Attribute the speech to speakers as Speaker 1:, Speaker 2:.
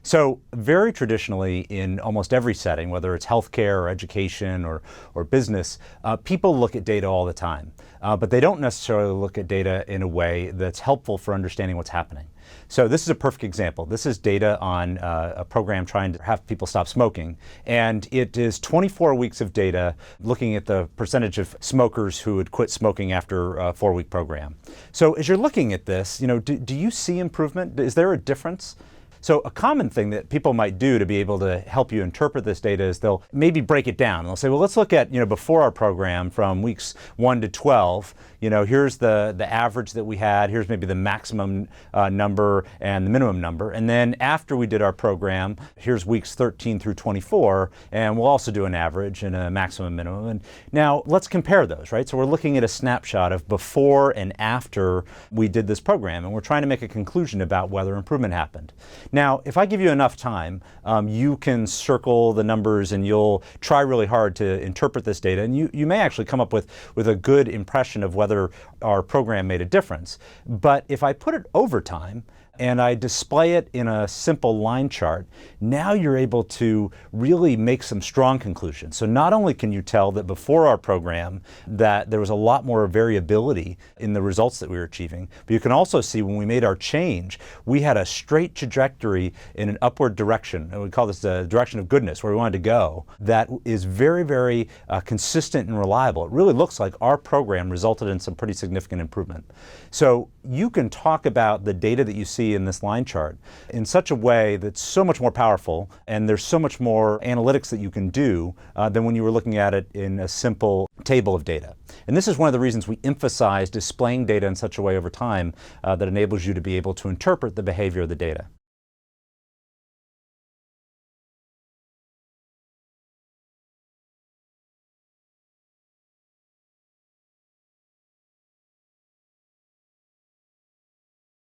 Speaker 1: So very traditionally in almost every setting, whether it's healthcare or education or business, people look at data all the time, but they don't necessarily look at data in a way that's helpful for understanding what's happening. So this is a perfect example. This is data on a program trying to have people stop smoking, and it is 24 weeks of data looking at the percentage of smokers who would quit smoking after a 4-week program. So as you're looking at this, do you see improvement? Is there a difference? So a common thing that people might do to be able to help you interpret this data is they'll maybe break it down. They'll say, well, let's look at, before our program from weeks 1 to 12, here's the average that we had, here's maybe the maximum number and the minimum number. And then after we did our program, here's weeks 13 through 24, and we'll also do an average and a maximum minimum. And now let's compare those, right? So we're looking at a snapshot of before and after we did this program, and we're trying to make a conclusion about whether improvement happened. Now, if I give you enough time, you can circle the numbers and you'll try really hard to interpret this data, and you may actually come up with a good impression of whether our program made a difference. But if I put it over time, and I display it in a simple line chart, now you're able to really make some strong conclusions. So not only can you tell that before our program that there was a lot more variability in the results that we were achieving, but you can also see when we made our change, we had a straight trajectory in an upward direction, and we call this the direction of goodness, where we wanted to go, that is very, very consistent and reliable. It really looks like our program resulted in some pretty significant improvement. So you can talk about the data that you see in this line chart in such a way that's so much more powerful, and there's so much more analytics that you can do than when you were looking at it in a simple table of data. And this is one of the reasons we emphasize displaying data in such a way over time that enables you to be able to interpret the behavior of the data.